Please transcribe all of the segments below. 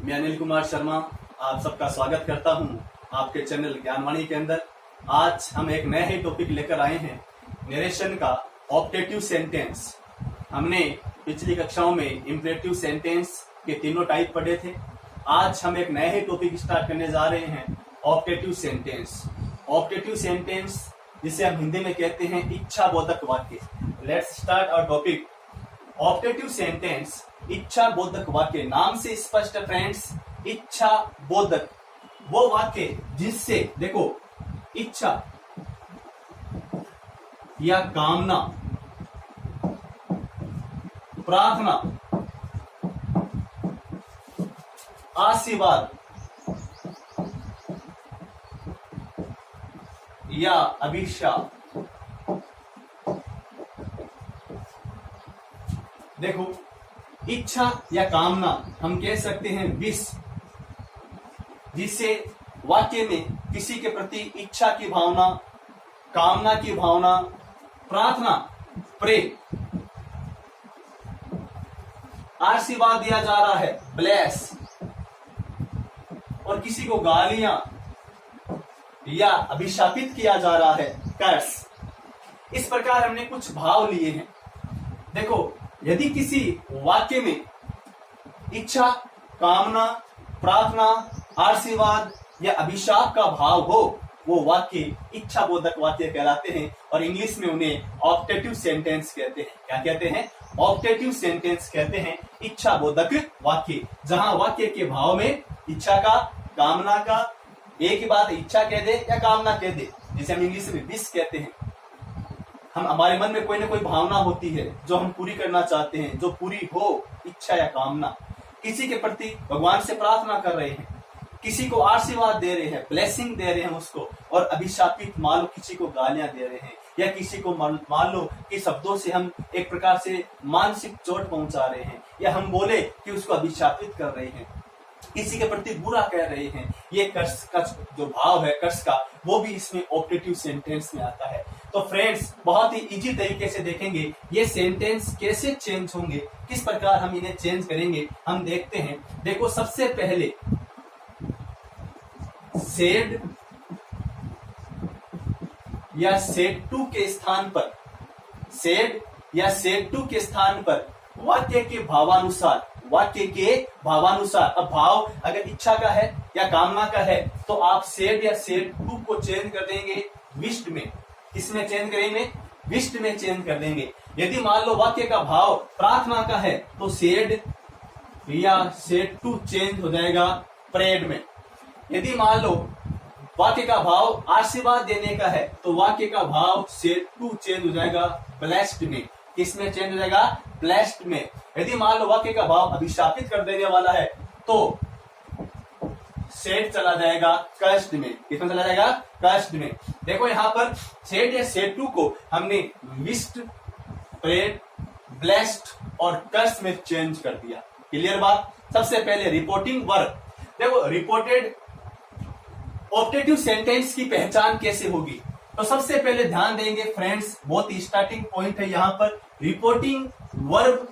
मैं अनिल कुमार शर्मा आप सबका स्वागत करता हूं आपके चैनल ज्ञानवाणी के अंदर। आज हम एक नया ही टॉपिक लेकर आए हैं, नरेशन का ऑप्टेटिव सेंटेंस। हमने पिछली कक्षाओं में इंपरेटिव सेंटेंस के तीनों टाइप पढ़े थे। आज हम एक नया ही टॉपिक स्टार्ट करने जा रहे हैं, ऑप्टेटिव सेंटेंस। ऑप्टेटिव सेंटेंस जिसे हम हिंदी में कहते हैं इच्छा बोधक वाक्य। Let's start our topic. Optative sentence इच्छा बोधक वाक्य, नाम से स्पष्ट है फ्रेंड्स। इच्छा बोधक वो वाक्य जिससे देखो इच्छा या कामना, प्रार्थना, आशीर्वाद या अभिशाप, देखो इच्छा या कामना हम कह सकते हैं विश, जिससे वाक्य में किसी के प्रति इच्छा की भावना, कामना की भावना, प्रार्थना, प्रेम, आशीर्वाद दिया जा रहा है, ब्लेस, और किसी को गालियां या अभिशापित किया जा रहा है, कर्स। इस प्रकार हमने कुछ भाव लिए हैं। देखो यदि किसी वाक्य में इच्छा, कामना, प्रार्थना, आशीर्वाद या अभिशाप का भाव हो, वो वाक्य इच्छा बोधक वाक्य कहलाते हैं और इंग्लिश में उन्हें ऑप्टेटिव सेंटेंस कहते हैं। क्या कहते हैं? ऑप्टेटिव सेंटेंस कहते हैं इच्छा बोधक वाक्य, जहां वाक्य के भाव में इच्छा का, कामना का, एक ही बात इच्छा कह दे या कामना कह दे, जिसे हम इंग्लिश में विश कहते हैं। हमारे मन में कोई ना कोई भावना होती है जो हम पूरी करना चाहते हैं, जो पूरी हो इच्छा या कामना। किसी के प्रति भगवान से प्रार्थना कर रहे हैं, किसी को आशीर्वाद दे रहे हैं, ब्लेसिंग दे रहे हैं उसको, और अभिशापित मान लो किसी को गालियां दे रहे हैं, या किसी को मान लो कि शब्दों से हम एक प्रकार से मानसिक चोट पहुंचा रहे हैं, या हम बोले कि उसको अभिशापित कर रहे हैं, किसी के प्रति बुरा कह रहे हैं। ये कर्स का जो भाव है कर्स का, वो भी इसमें ऑप्टेटिव सेंटेंस में आता है। तो फ्रेंड्स बहुत ही इजी तरीके से देखेंगे ये सेंटेंस कैसे चेंज होंगे, किस प्रकार हम इन्हें चेंज करेंगे, हम देखते हैं। देखो सबसे पहले सेड या सेड टू के स्थान पर, सेड या सेड टू के स्थान पर वाक्य के भावानुसार, वाक्य के भावानुसार, अब भाव अगर इच्छा का है या कामना का है तो आप सेड या सेड टू को चेंज कर देंगे विष्ट में। किसमें चेंज करेंगे? विष्ट में चेंज कर देंगे। यदि मान लो वाक्य का भाव प्रार्थना का है तो सेड या सेड टू चेंज हो जाएगा प्रेड में। यदि मान लो वाक्य का भाव आशीर्वाद देने का है तो वाक्य का भाव सेड टू चेंज हो जाएगा ब्लेस्ड में। किसमें चेंज हो जाएगा? ब्लेस्ड में। यदि मान लो वाक्य का भाव अभिशापित कर देने वाला है तो सेड चला जाएगा कर्स्ड में। किसमें चला जाएगा? कर्स्ड में। देखो यहाँ पर सेड या सेड टू को हमने विश्ड, प्रेड, ब्लेस्ड और कर्स में चेंज कर दिया। क्लियर बात? सबसे पहले रिपोर्टिंग वर्ब। देखो रिपोर्टेड ऑप्टेटिव सेंटेंस की पहचान कैसे होगी, तो सबसे पहले ध्यान देंगे फ्रेंड्स, बहुत ही स्टार्टिंग पॉइंट है यहाँ पर, रिपोर्टिंग वर्ब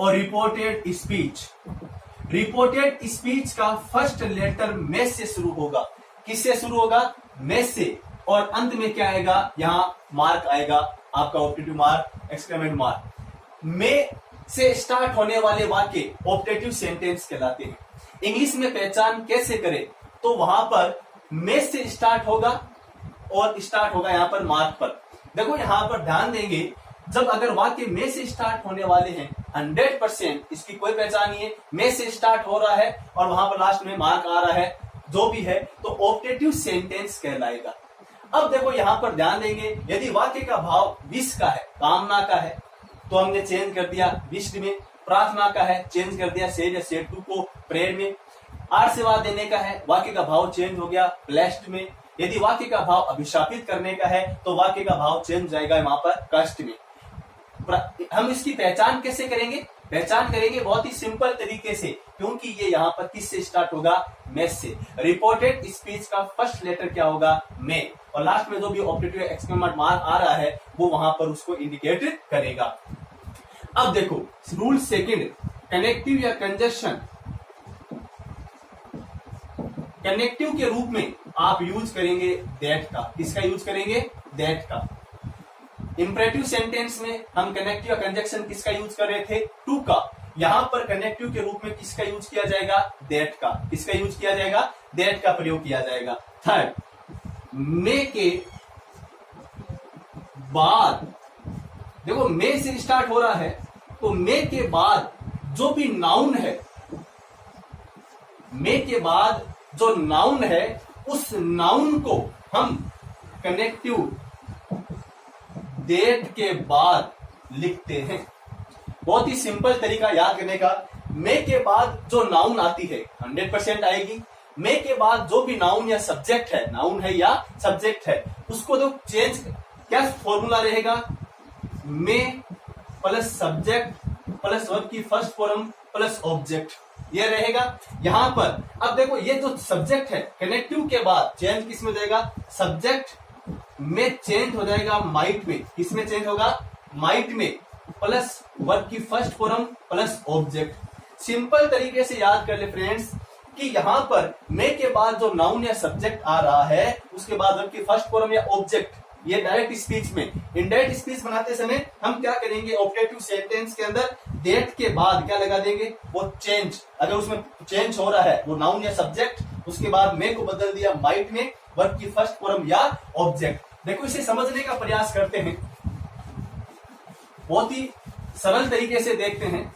और रिपोर्टेड स्पीच। रिपोर्टेड स्पीच का फर्स्ट लेटर में से शुरू होगा। किससे शुरू होगा? में से। और अंत में क्या आएगा? यहाँ मार्क आएगा, आपका ऑप्टेटिव मार्क, एक्सक्लेमेंट मार्क। में से स्टार्ट होने वाले वाक्य ऑप्टेटिव सेंटेंस कहलाते हैं। इंग्लिश में पहचान कैसे करें, तो वहां पर में से स्टार्ट होगा और स्टार्ट होगा यहाँ पर मार्क पर। देखो यहाँ पर ध्यान देंगे, जब अगर वाक्य में से स्टार्ट होने वाले हैं 100% इसकी कोई पहचान नहीं है, में से स्टार्ट हो रहा है और वहां पर लास्ट में मार्क आ रहा है, जो भी है, तो ऑप्टेटिव सेंटेंस कहलाएगा। अब देखो यहाँ पर ध्यान देंगे, यदि वाक्य का भाव विश का है, कामना का है, तो हमने चेंज कर दिया विश्ड में। प्रार्थना का है, चेंज कर दिया सेड या सेड टू को प्रेयर में। आशीर्वाद देने का है, वाक्य का भाव चेंज हो गया ब्लेस्ड में। यदि वाक्य का भाव अभिशापित करने का है तो वाक्य का भाव चेंज जाएगा वहां पर कर्स्ड में। हम इसकी पहचान कैसे करेंगे? पहचान करेंगे बहुत ही सिंपल तरीके से, क्योंकि ये यहाँ पर किससे स्टार्ट होगा? में से। रिपोर्टेड स्पीच का फर्स्ट लेटर क्या होगा? में। और लास्ट में जो भी ऑप्टेटिव एक्सक्लेमेशन मार्क आ रहा है वो वहां पर उसको इंडिकेट करेगा। अब देखो रूल सेकंड, कनेक्टिव या कंजक्शन कनेक्टिव के रूप में आप यूज करेंगे दैट का। किसका यूज करेंगे? दैट का। इंपरेटिव सेंटेंस में हम कनेक्टिव कंजक्शन किसका यूज कर रहे थे? टू का। यहां पर कनेक्टिव के रूप में किसका यूज किया जाएगा? दैट का। किसका यूज किया जाएगा? दैट का प्रयोग किया जाएगा। थर्ड, मे के बाद, देखो मे से स्टार्ट हो रहा है, तो मे के बाद जो भी नाउन है, मे के बाद जो नाउन है, उस नाउन को हम कनेक्टिव दैट के बाद लिखते हैं। बहुत ही सिंपल तरीका याद करने का। मे के बाद जो नाउन आती है 100% आएगी। मे के बाद जो भी नाउन या सब्जेक्ट है, नाउन है या सब्जेक्ट है, उसको तो चेंज, क्या फॉर्मूला रहेगा? मे प्लस सब्जेक्ट प्लस वर्ब की फर्स्ट फॉर्म प्लस ऑब्जेक्ट, ये रहेगा यहां पर। अब देखो ये जो सब्जेक्ट है, कनेक्टिव के बाद चेंज किस में जाएगा? सब्जेक्ट में चेंज हो जाएगा माइट में। किस में चेंज होगा? माइट में, प्लस वर्ब की first form plus object. Simple तरीके से याद कर ले फ्रेंड्स कि यहां पर मे के बाद जो नाउन या सब्जेक्ट आ रहा है, उसके बाद वर्ब की फर्स्ट फॉर्म या ऑब्जेक्ट, ये डायरेक्ट स्पीच में। इनडायरेक्ट स्पीच बनाते समय हम क्या करेंगे? ऑब्जेक्टिव सेंटेंस के अंदर दैट के बाद क्या लगा देंगे? वो चेंज। अगर उसमें चेंज हो रहा है वो नाउन या सब्जेक्ट, उसके बाद मे को बदल दिया माइट में, वर्ब की फर्स्ट फॉर्म या ऑब्जेक्ट। देखो इसे समझने का प्रयास करते हैं, बहुत ही सरल तरीके से देखते हैं।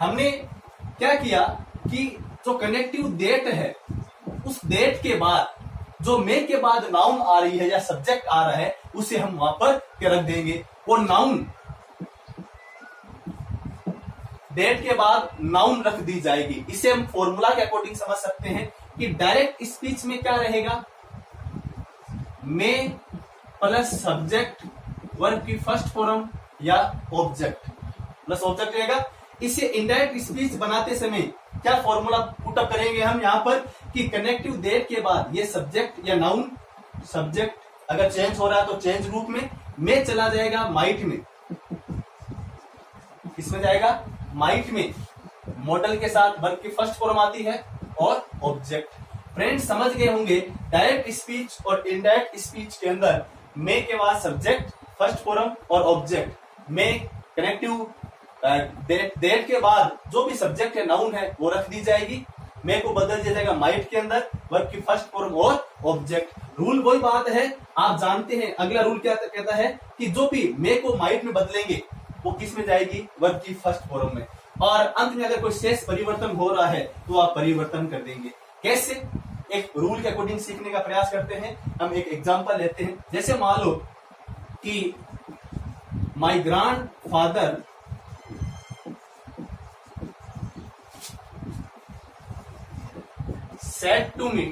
हमने क्या किया कि जो कनेक्टिव दैट है, उस दैट के बाद जो मे के बाद नाउन आ रही है या सब्जेक्ट आ रहा है, उसे हम वहां पर रख देंगे। वो नाउन दैट के बाद नाउन रख दी जाएगी। इसे हम फॉर्मूला के अकॉर्डिंग समझ सकते हैं कि डायरेक्ट स्पीच में क्या रहेगा? मे प्लस सब्जेक्ट वर्ब की फर्स्ट फॉर्म या ऑब्जेक्ट प्लस ऑब्जेक्ट रहेगा। इसे इनडायरेक्ट स्पीच बनाते समय क्या फॉर्मूला पुटअप करेंगे हम यहां पर कि कनेक्टिव दैट के बाद ये सब्जेक्ट या नाउन, सब्जेक्ट अगर चेंज हो रहा है तो चेंज रूप में, मे चला जाएगा माइट में। किसमें जाएगा? माइट में। मॉडल के साथ वर्ब की फर्स्ट फॉर्म आती है और ऑब्जेक्ट। फ्रेंड्स समझ गए होंगे डायरेक्ट स्पीच और इनडायरेक्ट स्पीच के अंदर मे के बाद सब्जेक्ट, फर्स्ट फॉर्म और ऑब्जेक्ट। मे कनेक्टिव दैट के बाद जो भी सब्जेक्ट है, नाउन है, वो रख दी जाएगी। मे को बदल दिया जाएगा माइट के अंदर, वर्ब की फर्स्ट फॉर्म और ऑब्जेक्ट। रूल वही बात है, आप जानते हैं। अगला रूल क्या कहता है कि जो भी मे को माइट में बदलेंगे वो किस में जाएगी? वर्ब की फर्स्ट फॉर्म में। और अंत में अगर कोई शेष परिवर्तन हो रहा है तो आप परिवर्तन कर देंगे। कैसे? एक रूल के अकॉर्डिंग सीखने का प्रयास करते हैं। हम एक एग्जांपल लेते हैं। जैसे मान लो कि my grandfather said to me,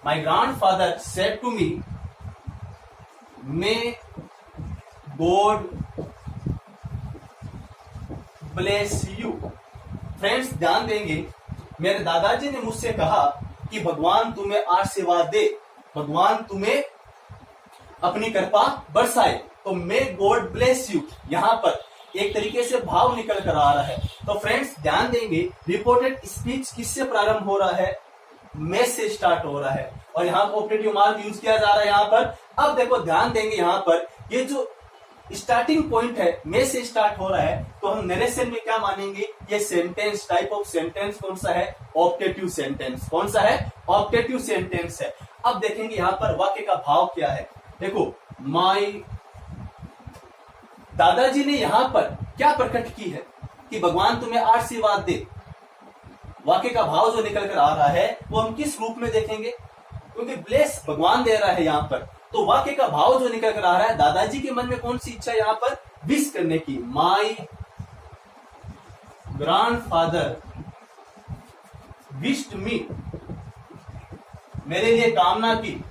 my grandfather said to me, may God bless you। Friends ध्यान देंगे, मेरे दादाजी ने मुझसे कहा कि भगवान तुम्हें आशीर्वाद दे, भगवान तुम्हें अपनी कृपा बरसाए। तो मे गॉड ब्लेस यू, यहां पर एक तरीके से भाव निकल कर आ रहा है। तो फ्रेंड्स ध्यान देंगे, रिपोर्टेड स्पीच किससे प्रारंभ हो रहा है? मे से स्टार्ट हो रहा है और यहाँ ऑप्टेटिव मार्क यूज किया जा रहा है यहाँ पर। अब देखो ध्यान देंगे, यहाँ पर ये जो स्टार्टिंग पॉइंट है मे से स्टार्ट हो रहा है, तो हम नरेशन में क्या मानेंगे? ये सेंटेंस, टाइप ऑफ सेंटेंस कौन सा है? Optative sentence. कौन सा है? ऑप्टेटिव सेंटेंस है। अब देखेंगे यहाँ पर वाक्य का भाव क्या है। देखो, माय दादाजी ने यहां पर क्या प्रकट की है कि भगवान तुम्हें आशीर्वाद दे। वाक्य का भाव जो निकल कर आ रहा है वो हम किस रूप में देखेंगे? क्योंकि ब्लेस भगवान दे रहा है यहां पर, तो वाक्य का भाव जो निकल कर आ रहा है, दादाजी के मन में कौन सी इच्छा यहां पर? विश करने की। माय ग्रैंडफादर विश्ड मी, मेरे लिए कामना की।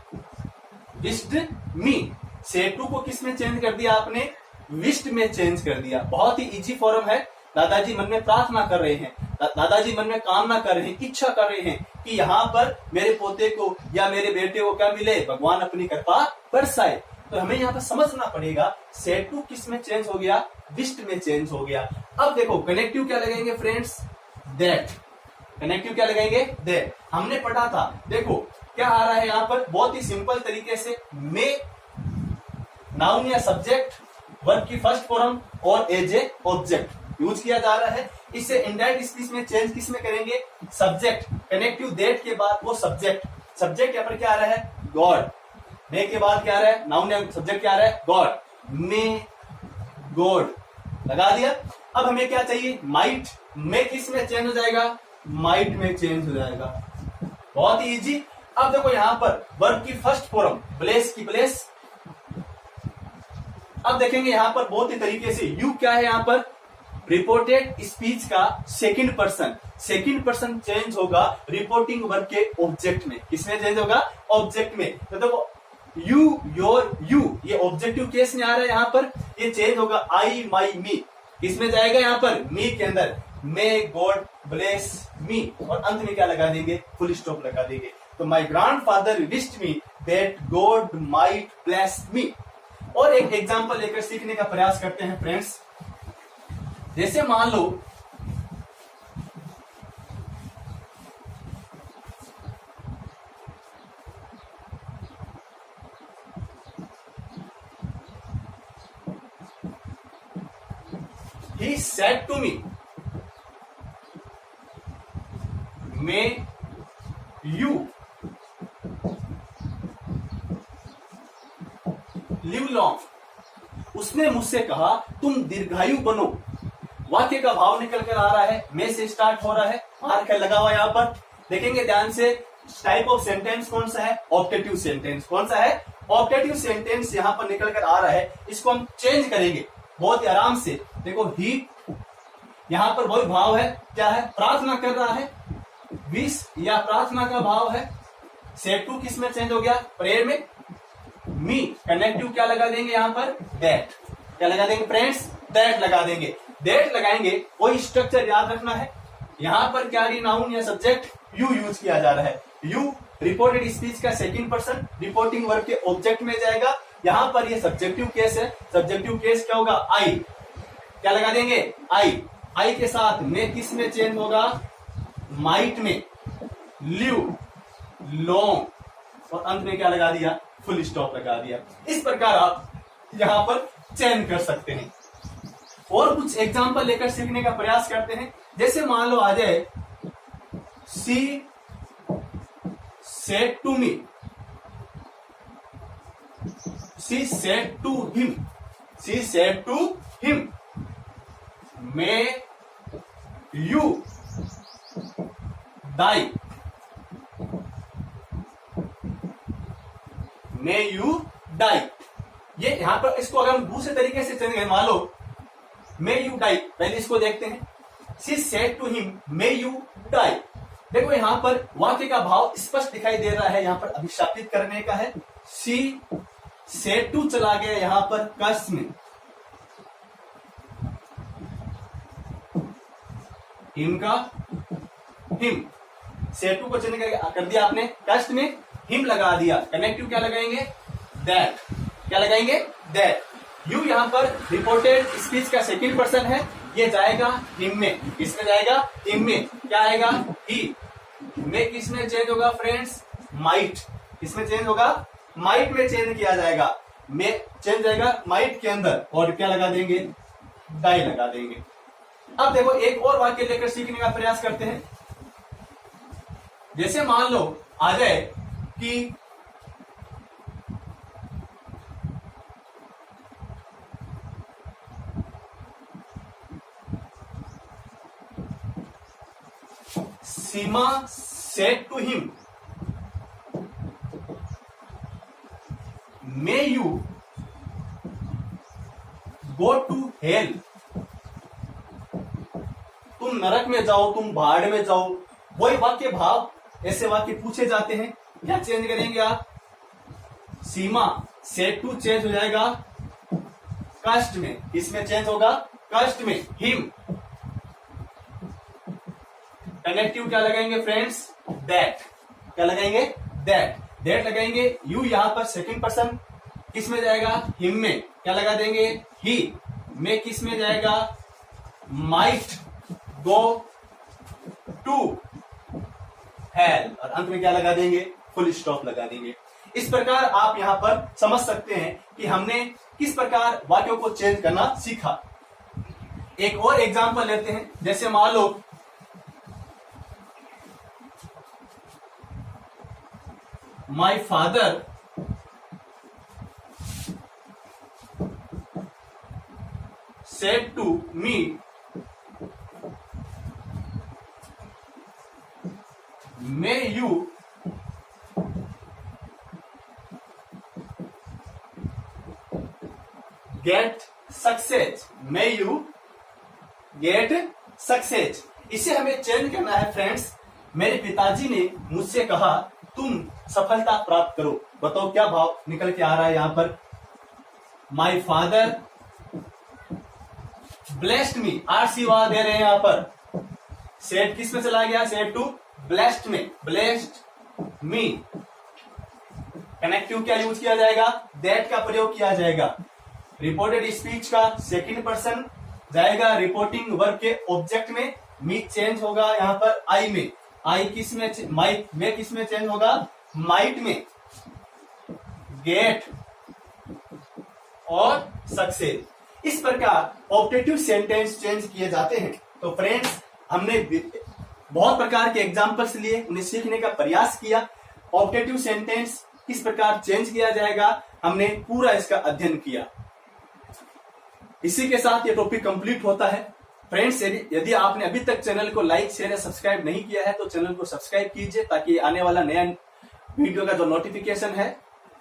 विश्ड मी, सेड टू को किस में चेंज कर दिया आपने? विश्ड में चेंज कर दिया। बहुत ही इजी फॉर्म है। दादाजी मन में प्रार्थना कर रहे हैं, दादाजी मन में कामना कर रहे हैं, इच्छा कर रहे हैं कि यहाँ पर मेरे पोते को या मेरे बेटे को क्या मिले? भगवान अपनी कृपा बरसाए। तो हमें यहाँ पर समझना पड़ेगा, सेड टू किस में चेंज हो गया? विश्ड में चेंज हो गया। अब देखो कनेक्टिव क्या लगेंगे फ्रेंड्स? दैट। कनेक्टिव क्या लगाएंगे, दैट। हमने पढ़ा था, देखो क्या आ रहा है यहां पर, बहुत ही सिंपल तरीके से, मे नाउन या सब्जेक्ट वर्ब की फर्स्ट फॉर्म और एज ए ऑब्जेक्ट यूज किया जा रहा है। इससे इनडायरेक्ट स्पीच में चेंज किस में करेंगे, सब्जेक्ट, कनेक्टिव दैट के बाद वो सब्जेक्ट, सब्जेक्ट यहाँ पर क्या आ रहा है, गॉड। मे के बाद क्या आ रहा है, नाउन या सब्जेक्ट क्या आ रहा है, गॉड। मे गॉड लगा दिया। अब हमें क्या चाहिए, माइट। मे किस में चेंज हो जाएगा, माइट में चेंज हो जाएगा। बहुत ही इजी। अब देखो यहां पर वर्ब की फर्स्ट फॉर्म ब्लेस की ब्लेस। अब देखेंगे यहां पर बहुत ही तरीके से, यू क्या है यहां पर, रिपोर्टेड स्पीच का second person. Second person change होगा रिपोर्टिंग वर्ब के ऑब्जेक्ट में। किसमें चेंज होगा, ऑब्जेक्ट में। तो देखो यू, योर, यू, ये ऑब्जेक्टिव केस में आ रहा है यहां पर, ये चेंज होगा आई, माई, मी। किसमें जाएगा यहां पर, मी के अंदर। मे गॉड ब्लेस मी, और अंत में क्या लगा देंगे, फुल स्टॉप लगा देंगे। तो माई grandfather wished me that God might bless me. और एक एग्जांपल लेकर सीखने का प्रयास करते हैं फ्रेंड्स। जैसे मान लो he said to me, may you live long। उसने मुझसे कहा तुम दीर्घायु बनो। वाक्य का भाव निकल कर आ रहा है, मे से स्टार्ट हो रहा है, मार्क है लगा हुआ यहां पर। देखेंगे ध्यान से, टाइप ऑफ सेंटेंस कौन सा है, ऑप्टेटिव सेंटेंस। कौन सा है, ऑप्टेटिव सेंटेंस यहां पर निकल कर आ रहा है। इसको हम चेंज करेंगे बहुत ही आराम से। देखो ही यहां पर वही भाव है, क्या है, प्रार्थना कर रहा है, विश या प्रार्थना का भाव है। सेड टू किस में चेंज हो गया, प्रेयर में। मी कनेक्टिव क्या लगा देंगे यहां पर, दैट। क्या लगा देंगे फ्रेंड्स, दैट लगा देंगे। दैट लगाएंगे, वही स्ट्रक्चर याद रखना है। यहां पर क्या नाउन या सब्जेक्ट यू यूज किया जा रहा है। यू रिपोर्टेड स्पीच का सेकंड पर्सन रिपोर्टिंग वर्ब के ऑब्जेक्ट में जाएगा। यहां पर ये सब्जेक्टिव केस है। सब्जेक्टिव केस क्या होगा, आई। क्या लगा देंगे, आई। आई के साथ में किस में चेंज होगा, माइट में। लिव, लॉन्ग, और अंत में क्या लगा दिया, फुल स्टॉप लगा दिया। इस प्रकार आप यहां पर चेंज कर सकते हैं। और कुछ एग्जांपल लेकर सीखने का प्रयास करते हैं। जैसे मान लो आ जाए, she said to me, she said to him, she said to him, may you die, may you die. ये यहां पर इसको अगर हम दूसरे तरीके से चेंज करें, मान लो मे यू डाई, पहले इसको देखते हैं। She said to him may you die. देखो यहां पर वाक्य का भाव स्पष्ट दिखाई दे रहा है, यहां पर अभिशापित करने का है। सी सेड टू चला गया यहां पर कष्ट में, हिम का हिम, सेड टू को चेंज कर दिया आपने, कष्ट में हिम लगा दिया। कनेक्टिव क्या लगाएंगे, दैट। क्या लगाएंगे, दैट। यू यहां पर रिपोर्टेड स्पीच का सेकंड पर्सन है, ये जाएगा हिम में। किसमें जाएगा, हिम में। क्या आएगा, ही। में किस में चेंज होगा फ्रेंड्स, माइट। किसमें चेंज होगा, माइट में चेंज किया जाएगा। में चेंज जाएगा माइट के अंदर, और क्या लगा देंगे, डाई लगा देंगे। अब देखो एक और वाक्य लेकर सीखने का प्रयास करते हैं। जैसे मान लो आ जाए कि Seema said to him, may you go to hell. तुम नरक में जाओ, तुम भाड़ में जाओ। वही वाक्य भाव, ऐसे वाक्य पूछे जाते हैं। क्या चेंज करेंगे आप, सीमा सेड टू चेंज हो जाएगा कष्ट में। इसमें चेंज होगा, कष्ट में, हिम। कनेक्टिव क्या लगाएंगे फ्रेंड्स, दैट। क्या लगाएंगे, दैट। दैट लगाएंगे। यू यहां पर सेकंड पर्सन किस में जाएगा, हिम में। क्या लगा देंगे, ही। में किस में जाएगा, माइट गो टू हेल, और अंत में क्या लगा देंगे, फुल स्टॉप लगा देंगे। इस प्रकार आप यहां पर समझ सकते हैं कि हमने किस प्रकार वाक्यों को चेंज करना सीखा। एक और एग्जांपल लेते हैं, जैसे मान लो my father said to me may you get success, may you get success. इसे हमें चेंज करना है फ्रेंड्स। मेरे पिताजी ने मुझसे कहा तुम सफलता प्राप्त करो। बताओ क्या भाव निकल के आ रहा है यहां पर। माय फादर ब्लेस्ड मी, आशीर्वाद दे रहे हैं यहां पर। सेड किस में चला गया, सेड टू ब्लेस्ड में, ब्लेस्ड मी। कनेक्टिव क्या यूज किया जाएगा, दैट का प्रयोग किया जाएगा। रिपोर्टेड स्पीच का सेकंड पर्सन जाएगा रिपोर्टिंग वर्ब के ऑब्जेक्ट में। मी चेंज होगा यहां पर आई में। आई किस में, माइट में किस में चेंज होगा, माइट में। गेट और सक्सेस, इस प्रकार ऑब्जेक्टिव सेंटेंस चेंज किए जाते हैं। तो फ्रेंड्स हमने बहुत प्रकार के एग्जांपल्स लिए, उन्हें सीखने का प्रयास किया। ऑब्जेक्टिव सेंटेंस किस प्रकार चेंज किया जाएगा, हमने पूरा इसका अध्ययन किया। इसी के साथ ये टॉपिक कंप्लीट होता है। फ्रेंड्स यदि आपने अभी तक चैनल को लाइक शेयर या सब्सक्राइब नहीं किया है तो चैनल को सब्सक्राइब कीजिए, ताकि आने वाला नया वीडियो का जो नोटिफिकेशन है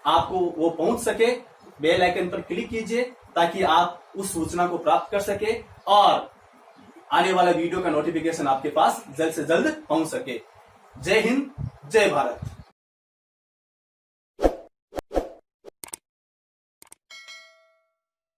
आपको वो पहुंच सके। बेल आइकन पर क्लिक कीजिए ताकि आप उस सूचना को प्राप्त कर सके और आने वाला वीडियो का नोटिफिकेशन आपके पास जल्द से जल्द पहुंच सके। जय हिंद, जय भारत।